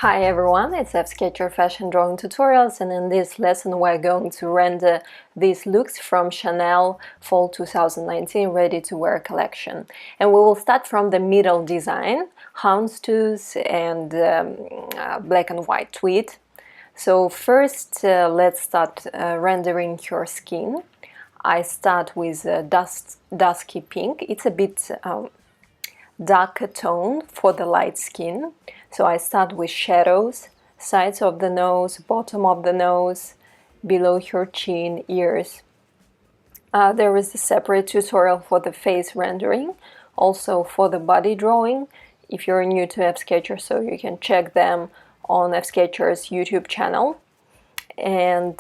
Hi everyone, it's FSketcher Fashion Drawing Tutorials, and in this lesson we're going to render these looks from Chanel Fall 2019 ready-to-wear collection. And we will start from the middle design, Houndstooth and black and white tweed. So first let's start rendering your skin. I start with dusky pink. It's a bit darker tone for the light skin. So I start with shadows, sides of the nose, bottom of the nose, below your chin, ears. There is a separate tutorial for the face rendering, also for the body drawing, if you're new to FSketcher, so you can check them on FSketcher's YouTube channel. And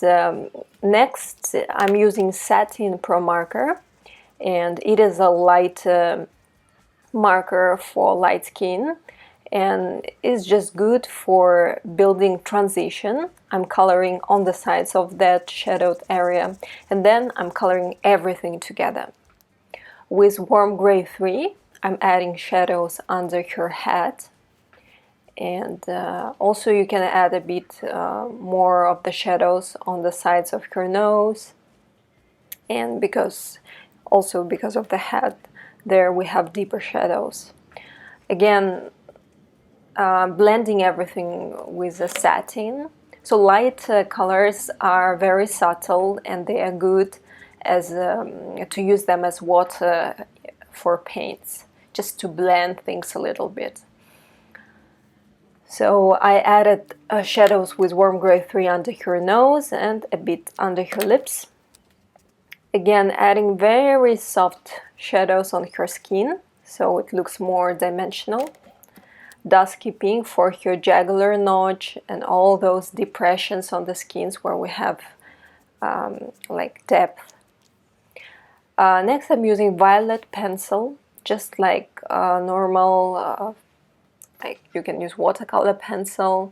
next I'm using SATIN PROMARKER, and it is a light marker for light skin, and is just good for building transition. I'm coloring on the sides of that shadowed area, and then I'm coloring everything together. With Warm Gray 3, I'm adding shadows under your head, and also you can add a bit more of the shadows on the sides of your nose, and because of the head, there we have deeper shadows. Again, blending everything with the satin. So light colors are very subtle, and they are good as to use them as water for paints, just to blend things a little bit. So I added shadows with Warm Gray 3 under your nose and a bit under your lips. Again, adding very soft shadows on your skin, so it looks more dimensional. Dusky pink for your jugular notch and all those depressions on the skins where we have like depth. Next I'm using violet pencil, just like normal, like you can use watercolor pencil.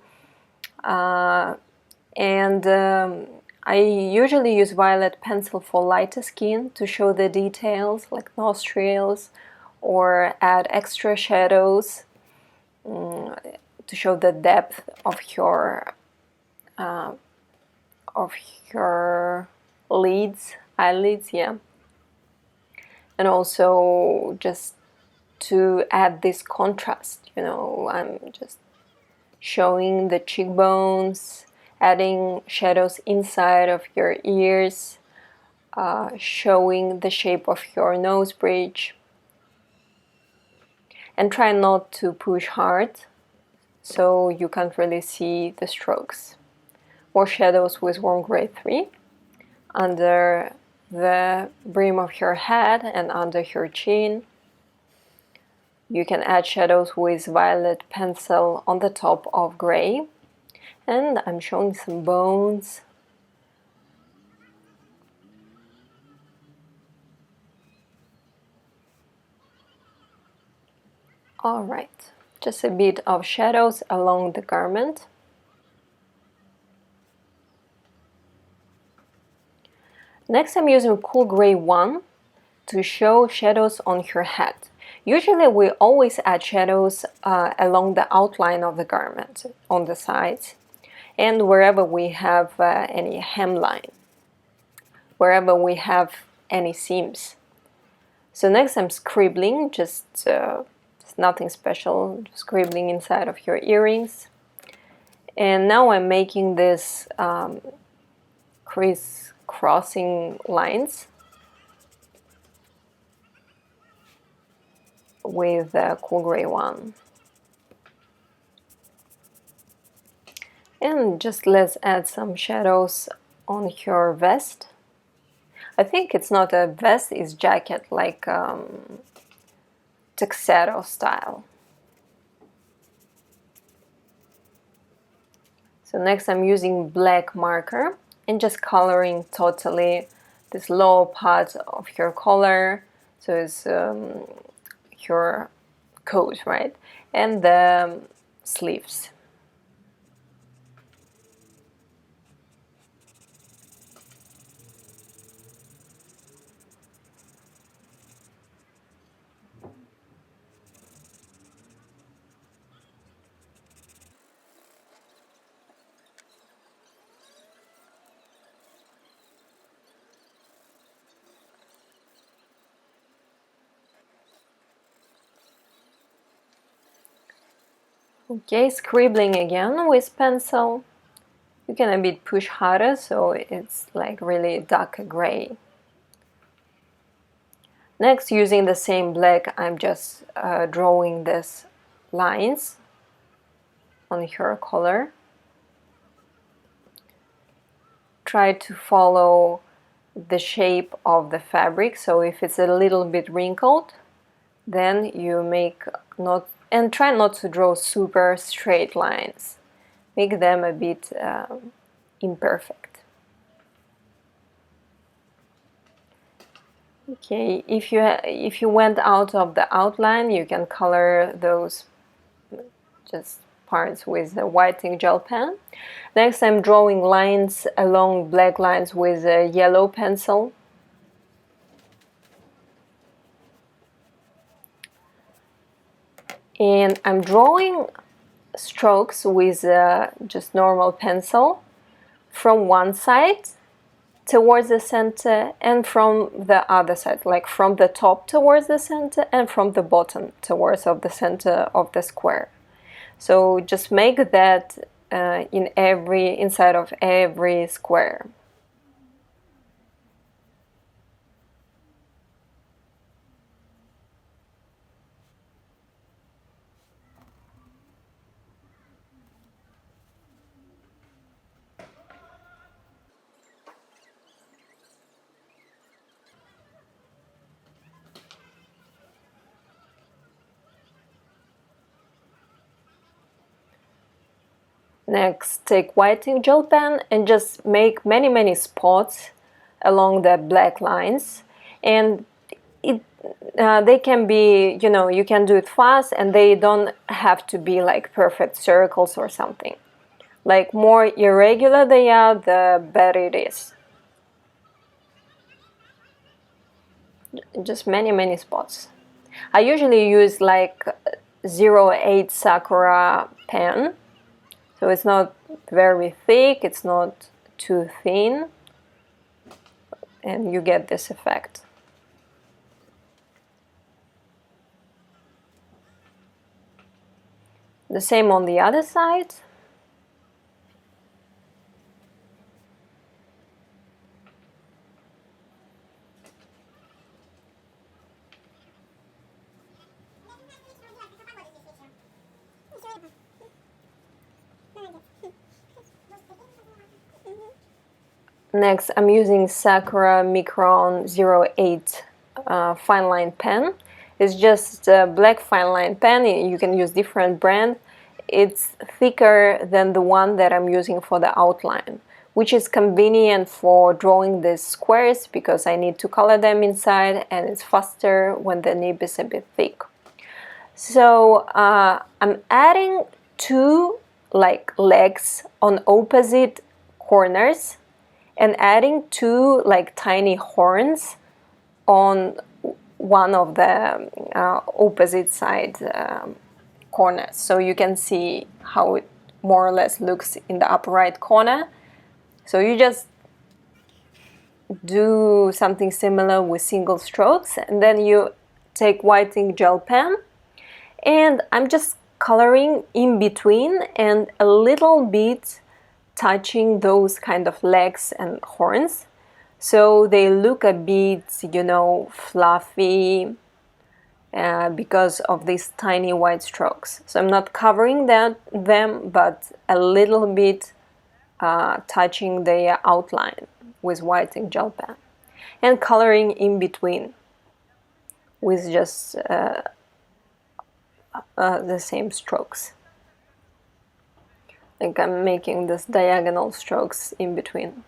I usually use violet pencil for lighter skin to show the details like nostrils, or add extra shadows to show the depth of your eyelids, yeah. And also just to add this contrast, you know, I'm just showing the cheekbones, adding shadows inside of your ears, showing the shape of your nose bridge. And try not to push hard, so you can't really see the strokes. More shadows with Warm Gray 3 under the brim of your head and under your chin. You can add shadows with violet pencil on the top of gray. And I'm showing some bones. Alright, just a bit of shadows along the garment. Next I'm using Cool Gray 1 to show shadows on your head. Usually we always add shadows along the outline of the garment, on the sides, and wherever we have any hemline, wherever we have any seams. So next I'm scribbling, just nothing special, just scribbling inside of your earrings. And now I'm making this crisscrossing lines with Cool Gray 1. And just let's add some shadows on your vest. I think it's not a vest, it's jacket, like tuxedo style. So next I'm using black marker and just coloring totally this lower part of your collar, so it's your coat, right, and the sleeves. Okay, scribbling again with pencil. You can a bit push harder so it's like really dark gray. Next, using the same black, I'm just drawing these lines on her collar. Try to follow the shape of the fabric, so if it's a little bit wrinkled, then you make not, and try not to draw super straight lines. Make them a bit imperfect. Okay, if you went out of the outline, you can color those just parts with a white ink gel pen. Next, I'm drawing lines along black lines with a yellow pencil. And I'm drawing strokes with just normal pencil from one side towards the center and from the other side, like from the top towards the center and from the bottom towards of the center of the square. So just make that inside of every square. Next, take white ink gel pen and just make many spots along the black lines, and they can be, you can do it fast and they don't have to be like perfect circles or something. Like more irregular they are, the better it is. Just many spots. I usually use like 08 Sakura pen. So it's not very thick, it's not too thin, and you get this effect. The same on the other side. Next, I'm using Sakura Micron 08 fine line pen. It's just a black fine line pen. You can use different brand. It's thicker than the one that I'm using for the outline, which is convenient for drawing these squares because I need to color them inside, and it's faster when the nib is a bit thick. So I'm adding two legs on opposite corners and adding two tiny horns on one of the opposite side corners. So you can see how it more or less looks in the upper right corner. So you just do something similar with single strokes, and then you take white ink gel pen, and I'm just coloring in between and a little bit touching those kind of legs and horns, so they look a bit, fluffy because of these tiny white strokes. So I'm not covering them, but a little bit touching the outline with white ink gel pen, and coloring in between with just the same strokes. Like I'm making this diagonal strokes in between.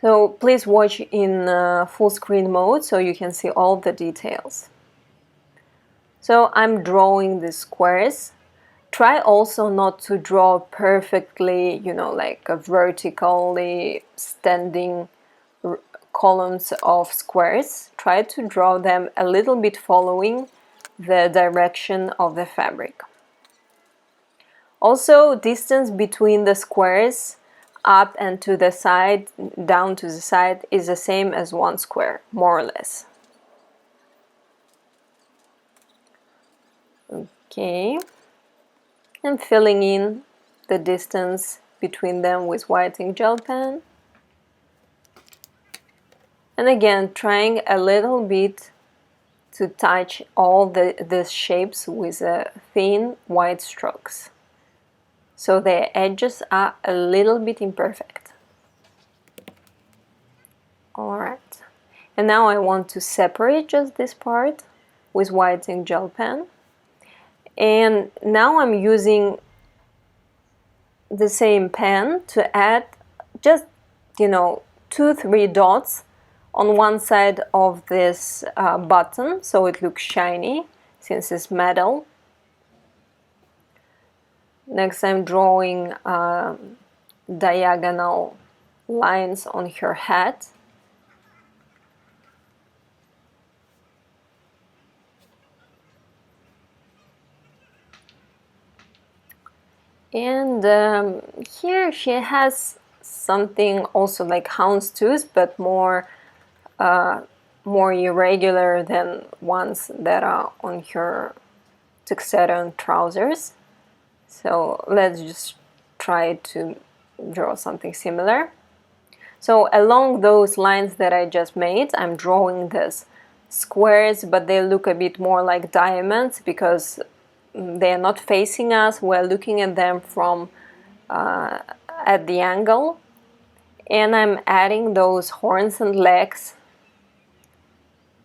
So please watch in full screen mode so you can see all the details. So I'm drawing the squares. Try also not to draw perfectly, like a vertically standing columns of squares. Try to draw them a little bit following the direction of the fabric. Also, distance between the squares up and to the side, down to the side, is the same as one square, more or less. Okay. and filling in the distance between them with whitening gel pen. And again, trying a little bit to touch all these shapes with thin white strokes, so the edges are a little bit imperfect. Alright, and now I want to separate just this part with whitening gel pen. And now I'm using the same pen to add just, 2-3 dots on one side of this button, so it looks shiny since it's metal. Next, I'm drawing diagonal lines on her head. And here she has something also like houndstooth, but more irregular than ones that are on her tuxedo and trousers. So let's just try to draw something similar. So along those lines that I just made, I'm drawing these squares, but they look a bit more like diamonds because they're not facing us, we're looking at them from at the angle. And I'm adding those horns and legs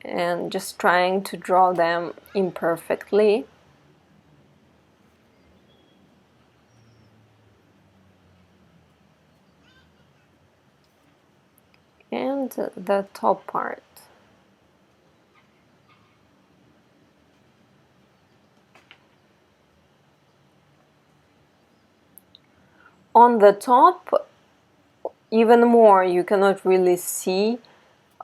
and just trying to draw them imperfectly. And the top part. On the top, even more, you cannot really see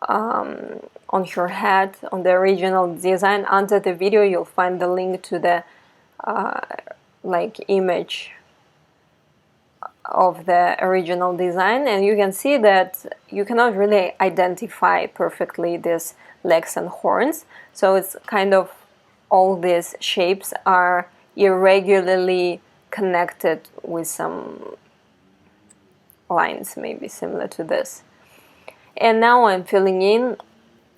on her head, on the original design. Under the video, you'll find the link to the image of the original design, and you can see that you cannot really identify perfectly these legs and horns. So it's kind of all these shapes are irregularly connected with some lines, maybe similar to this. And now I'm filling in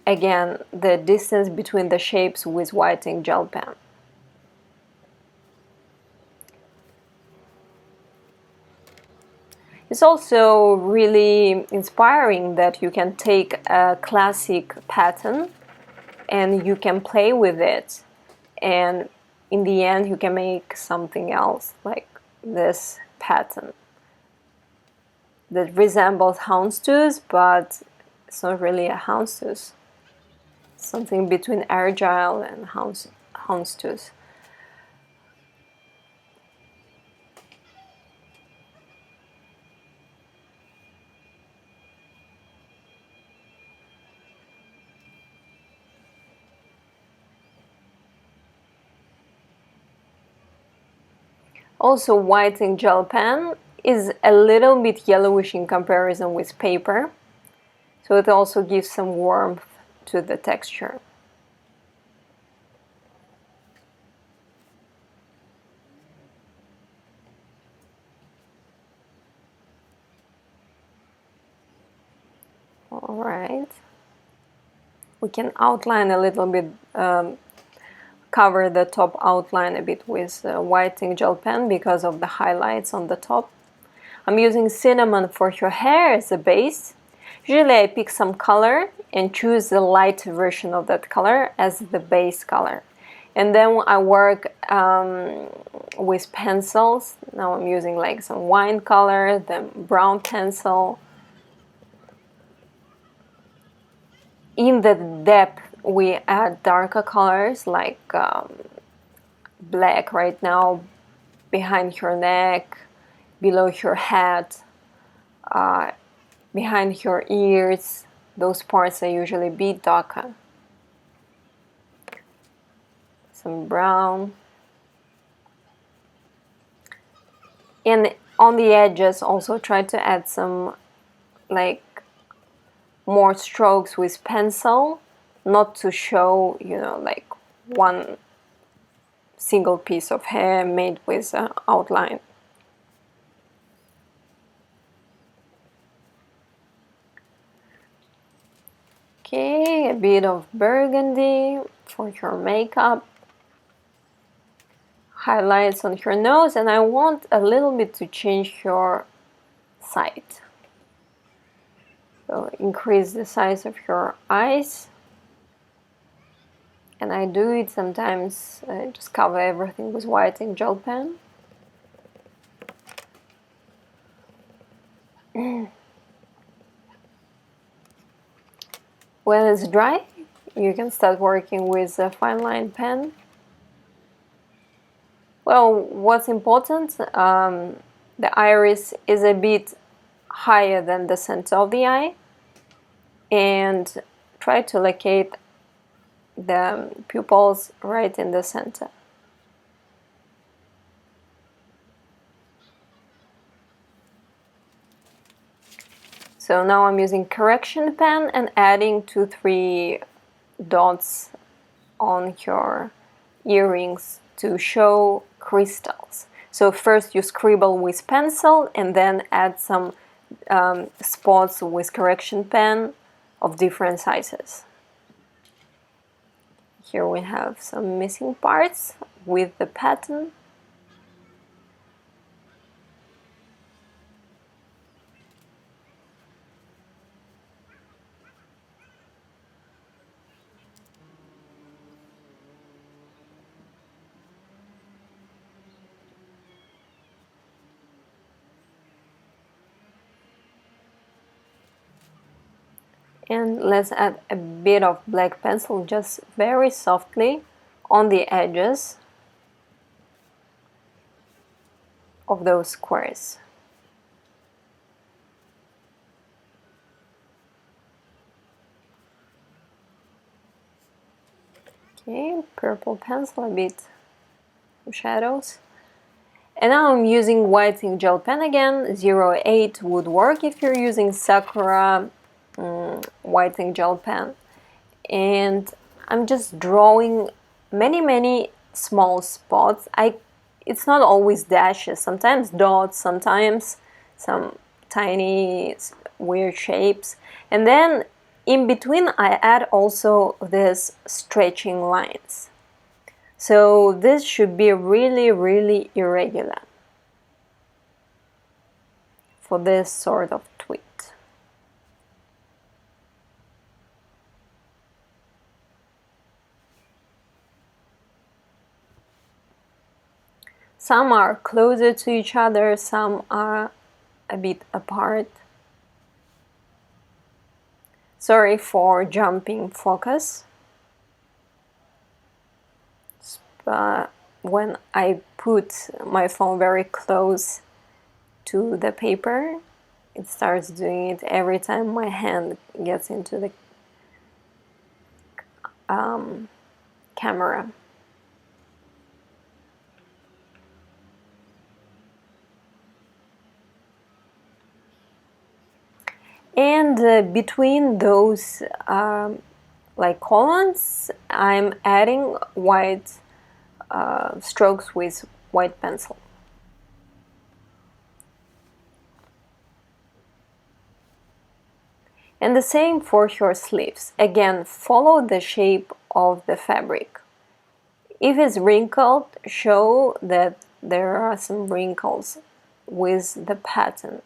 again the distance between the shapes with whitening gel pen. It's also really inspiring that you can take a classic pattern and you can play with it, and in the end you can make something else like this pattern that resembles houndstooth, but it's not really a houndstooth. Something between argyle and houndstooth. Also, whitening gel pen is a little bit yellowish in comparison with paper, so it also gives some warmth to the texture. All right, we can outline a little bit, cover the top outline a bit with whitening gel pen because of the highlights on the top. I'm using cinnamon for your hair as a base. Usually I pick some color and choose the light version of that color as the base color. And then I work with pencils. Now I'm using like some wine color, then brown pencil. In the depth we add darker colors like black right now behind her neck, below her head, behind her ears. Those parts are usually a bit darker. Some brown. And on the edges also try to add some like more strokes with pencil, not to show, like one single piece of hair made with outline. Okay, a bit of burgundy for your makeup. Highlights on your nose, and I want a little bit to change your sight. So increase the size of your eyes. And I do it sometimes, just cover everything with white ink gel pen. When it's dry, you can start working with a fine line pen. Well, what's important, the iris is a bit higher than the center of the eye, and try to locate the pupils right in the center. So now I'm using correction pen and adding 2-3 dots on your earrings to show crystals. So first you scribble with pencil and then add some spots with correction pen of different sizes. Here we have some missing parts with the pattern. And let's add a bit of black pencil, just very softly on the edges of those squares. Okay, purple pencil, a bit of shadows. And now I'm using white ink gel pen again. 08 would work if you're using Sakura white ink gel pen. And I'm just drawing many small spots. It's not always dashes, sometimes dots, sometimes some tiny weird shapes. And then in between I add also these stretching lines. So this should be really irregular for this sort of tweed. Some are closer to each other, some are a bit apart. Sorry for jumping focus. But when I put my phone very close to the paper, it starts doing it every time my hand gets into the camera. And between those like columns, I'm adding white strokes with white pencil. And the same for your sleeves. Again, follow the shape of the fabric. If it's wrinkled, show that there are some wrinkles with the pattern.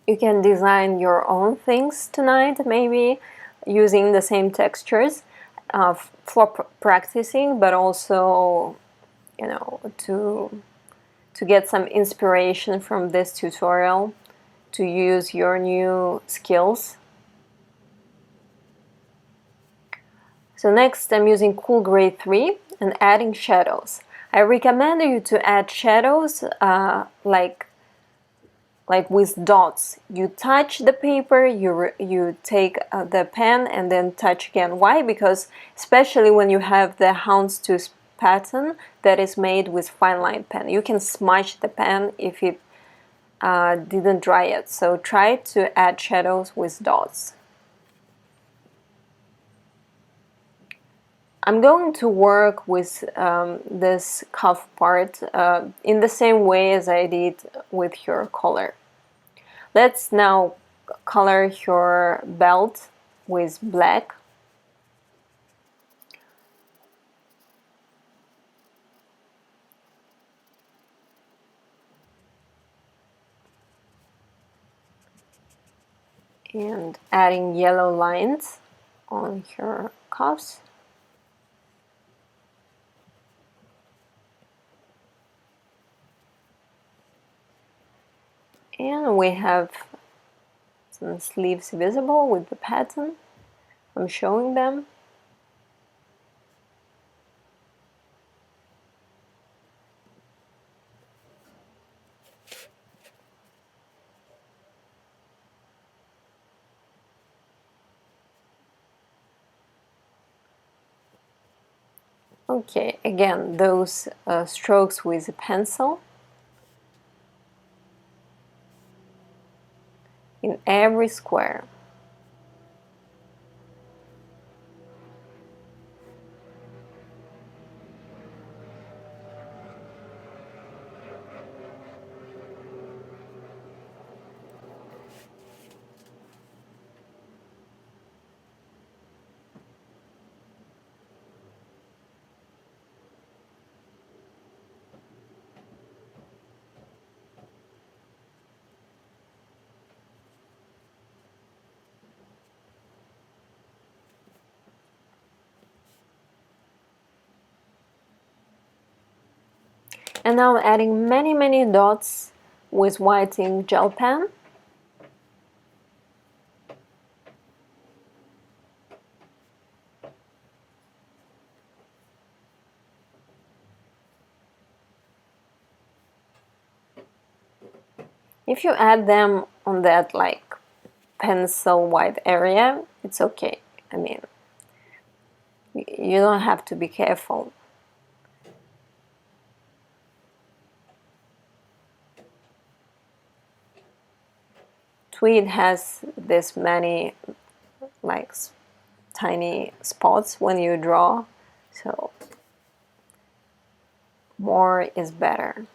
You can design your own things tonight, maybe using the same textures for practicing, but also, you know, to get some inspiration from this tutorial to use your new skills. So next I'm using Cool Gray 3 and adding shadows. I recommend you to add shadows like with dots. You touch the paper, you take the pen and then touch again. Why? Because especially when you have the Houndstooth pattern that is made with fine line pen, you can smudge the pen if it didn't dry yet. So try to add shadows with dots. I'm going to work with this cuff part in the same way as I did with your collar. Let's now color your belt with black. And adding yellow lines on your cuffs. And we have some sleeves visible with the pattern. I'm showing them. Okay, again, those strokes with a pencil in every square. And now I'm adding many dots with white ink gel pen. If you add them on that like pencil white area, it's okay. I mean, you don't have to be careful. Tweed has this many like tiny spots when you draw, so more is better.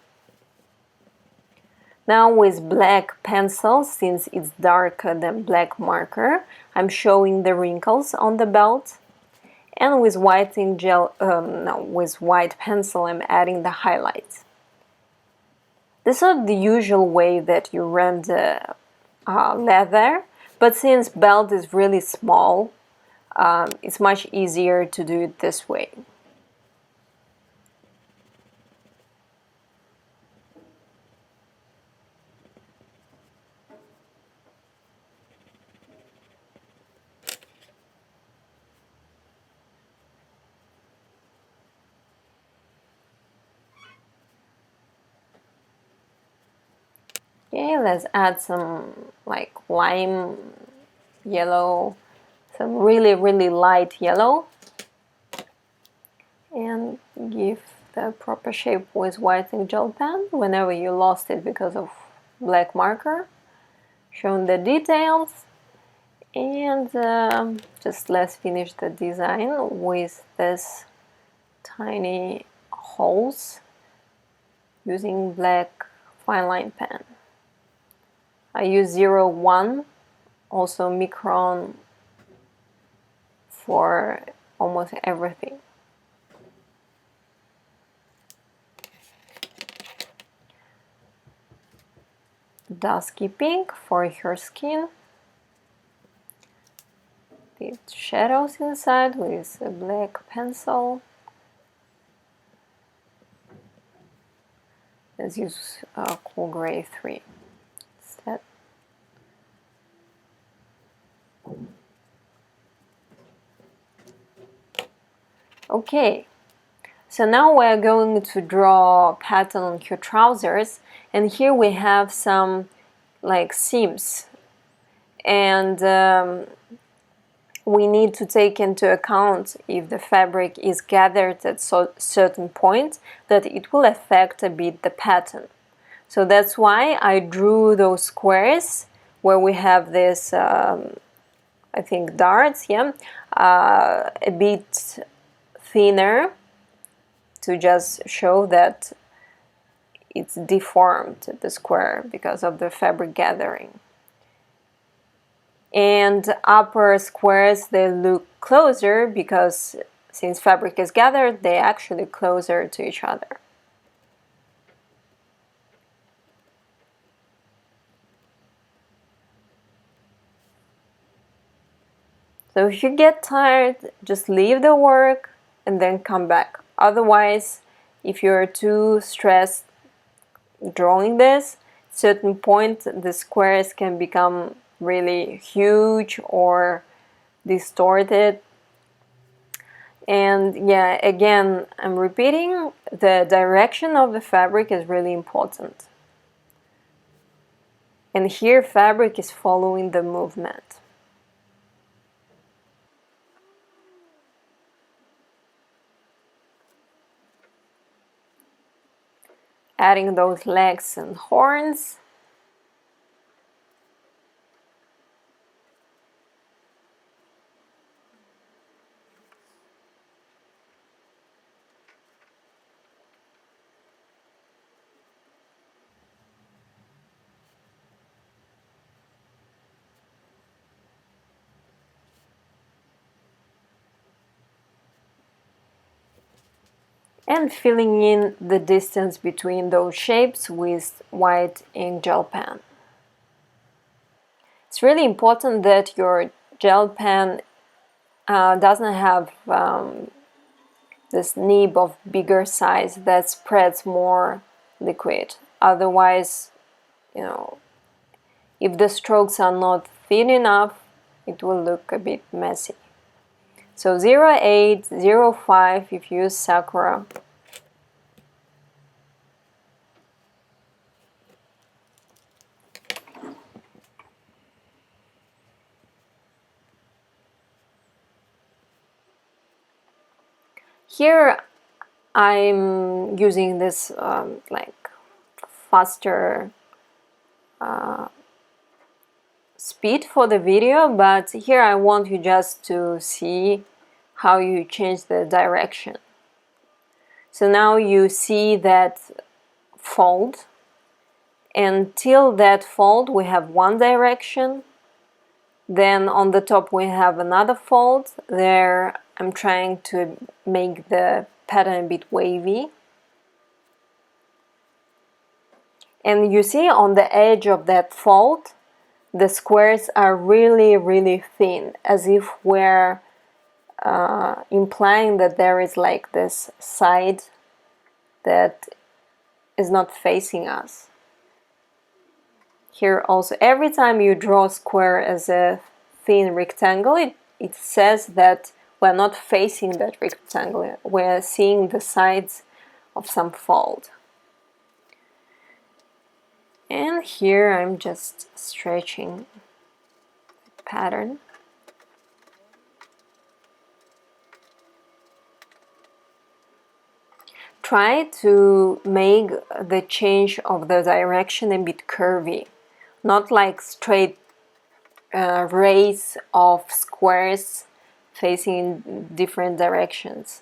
Now with black pencil, since it's darker than black marker, I'm showing the wrinkles on the belt. And with white ink gel, with white pencil, I'm adding the highlights. This is the usual way that you render leather, but since belt is really small, it's much easier to do it this way. Okay, let's add some like lime yellow, some really light yellow, and give the proper shape with white ink gel pen whenever you lost it because of black marker. Showing the details, and just let's finish the design with this tiny holes using black fine line pen. I use 01, also micron, for almost everything. dusky pink for her skin. Bit shadows inside with a black pencil. Let's use cool gray 3 instead. Okay, so now we're going to draw a pattern on her trousers, and here we have some like seams, and we need to take into account if the fabric is gathered at certain point that it will affect a bit the pattern. So that's why I drew those squares where we have this I think darts, yeah, a bit thinner to just show that it's deformed, the square, because of the fabric gathering. And upper squares, they look closer because since fabric is gathered, they're actually closer to each other. So if you get tired, just leave the work and then come back. Otherwise, if you're too stressed drawing this, at a certain point the squares can become really huge or distorted. And yeah, again, I'm repeating, the direction of the fabric is really important. And here fabric is following the movement. Adding those legs and horns. And filling in the distance between those shapes with white ink gel pen. It's really important that your gel pen doesn't have this nib of bigger size that spreads more liquid. Otherwise, you know, if the strokes are not thin enough, it will look a bit messy. So 0.8, 0.5 if you use Sakura. Here I'm using this like faster speed for the video, but here I want you just to see how you change the direction. So now you see that fold. Until that fold we have one direction, then on the top we have another fold. There I'm trying to make the pattern a bit wavy. And you see on the edge of that fold the squares are really thin, as if we're implying that there is like this side that is not facing us. Here also, every time you draw a square as a thin rectangle, it says that we're not facing that rectangle, we're seeing the sides of some fold. And here I'm just stretching the pattern. Try to make the change of the direction a bit curvy, not like straight rays of squares facing in different directions.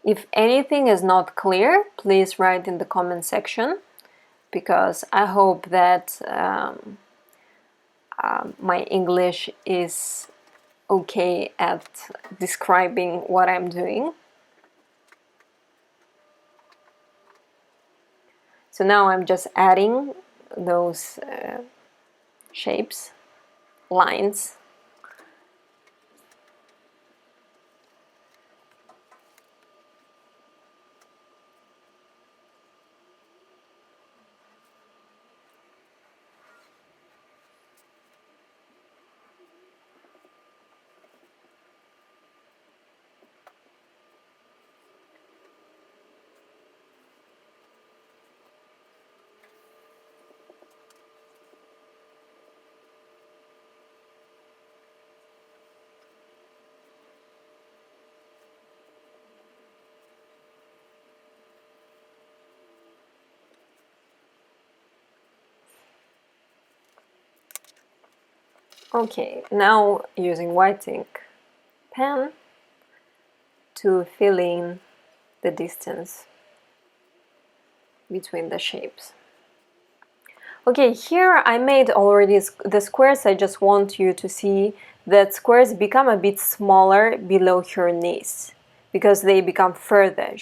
If anything is not clear, please write in the comment section, because I hope that my English is okay at describing what I'm doing. So now I'm just adding those shapes, lines. Okay, now using white ink pen to fill in the distance between the shapes. Okay, here I made already the squares. I just want you to see that squares become a bit smaller below her knees because they become further.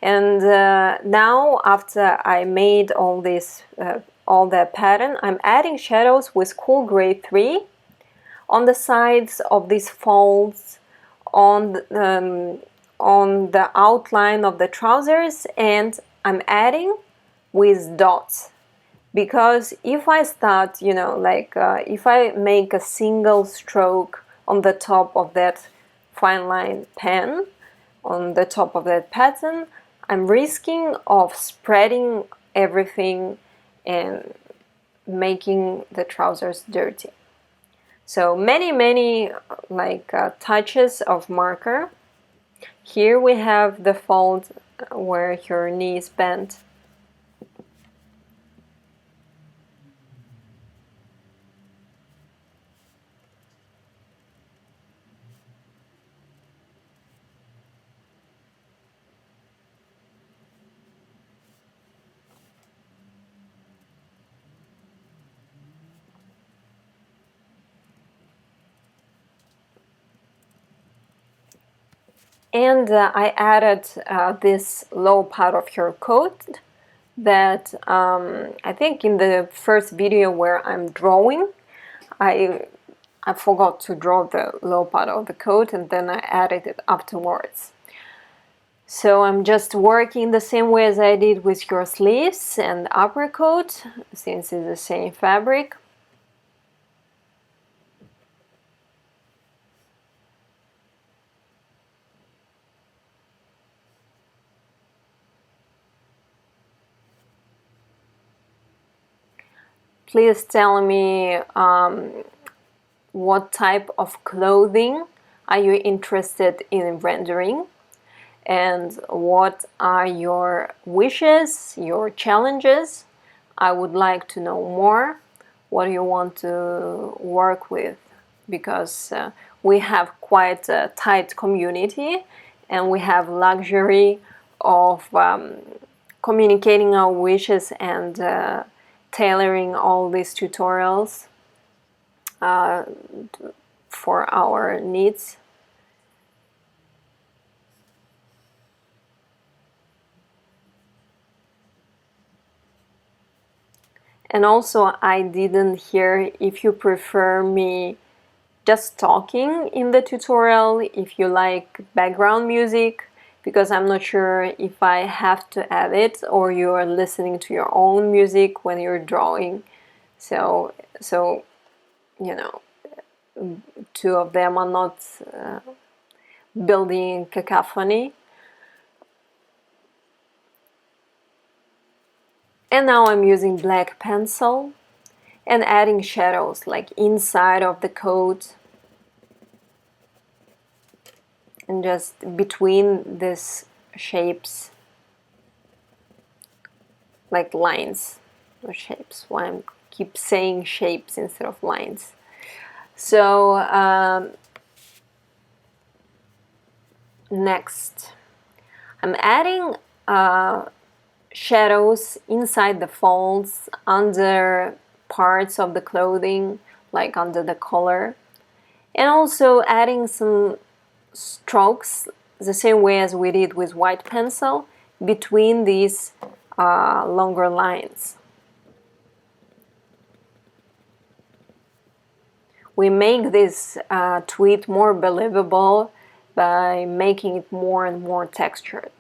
Now after I made all this, all the pattern, I'm adding shadows with Cool Gray 3 on the sides of these folds, on the outline of the trousers, and I'm adding with dots, because if I start, you know, like if I make a single stroke on the top of that fine line pen, on the top of that pattern, I'm risking of spreading everything and making the trousers dirty. So many like touches of marker. Here we have the fold where her knee is bent. And I added this low part of her coat that I think in the first video where I'm drawing, I forgot to draw the low part of the coat, and then I added it afterwards. So I'm just working the same way as I did with your sleeves and upper coat, since it's the same fabric. Please tell me what type of clothing are you interested in rendering, and what are your wishes, your challenges. I would like to know more what you want to work with, because we have quite a tight community and we have luxury of communicating our wishes and tailoring all these tutorials for our needs. And also, I didn't hear if you prefer me just talking in the tutorial, if you like background music, because I'm not sure if I have to add it or you are listening to your own music when you're drawing. So you know, two of them are not building cacophony. And now I'm using black pencil and adding shadows like inside of the coat and just between these shapes, like lines or shapes. Why I keep saying shapes instead of lines. So next I'm adding shadows inside the folds, under parts of the clothing, like under the collar, and also adding some strokes the same way as we did with white pencil between these longer lines. We make this tweed more believable by making it more and more textured.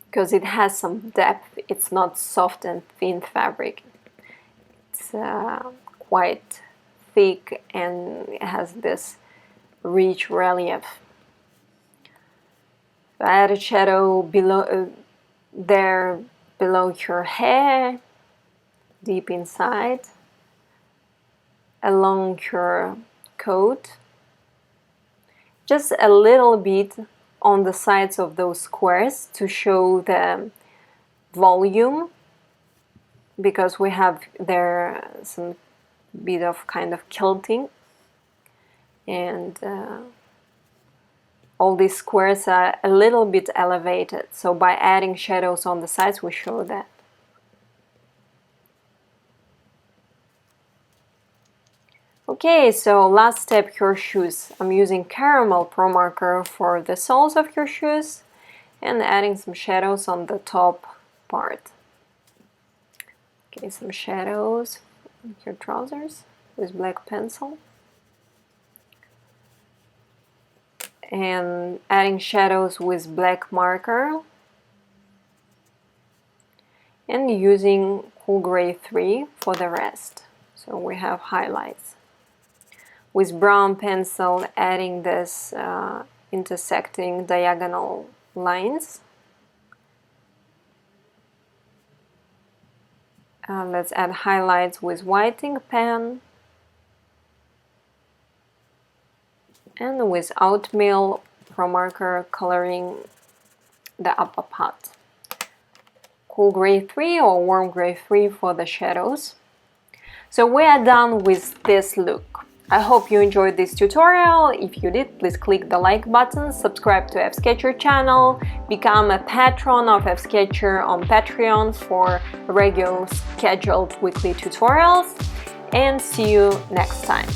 Because it has some depth, it's not soft and thin fabric. It's quite thick and it has this rich relief. I added shadow below there, below your hair, deep inside, along your coat, just a little bit on the sides of those squares to show the volume, because we have there some bit of kind of kilting, and all these squares are a little bit elevated, so by adding shadows on the sides we show that. Okay, so last step, your shoes. I'm using caramel pro marker for the soles of your shoes and adding some shadows on the top part. Okay, some shadows on your trousers with black pencil. And adding shadows with black marker. And using Cool Gray 3 for the rest. So we have highlights. With brown pencil, adding this intersecting diagonal lines. Let's add highlights with white ink pen. And with OATMEAL pro marker, coloring the upper part. Cool Gray 3 or Warm Gray 3 for the shadows. So we are done with this look. I hope you enjoyed this tutorial. If you did, please click the like button, subscribe to FSketcher channel, become a patron of FSketcher on Patreon for regular scheduled weekly tutorials, and see you next time.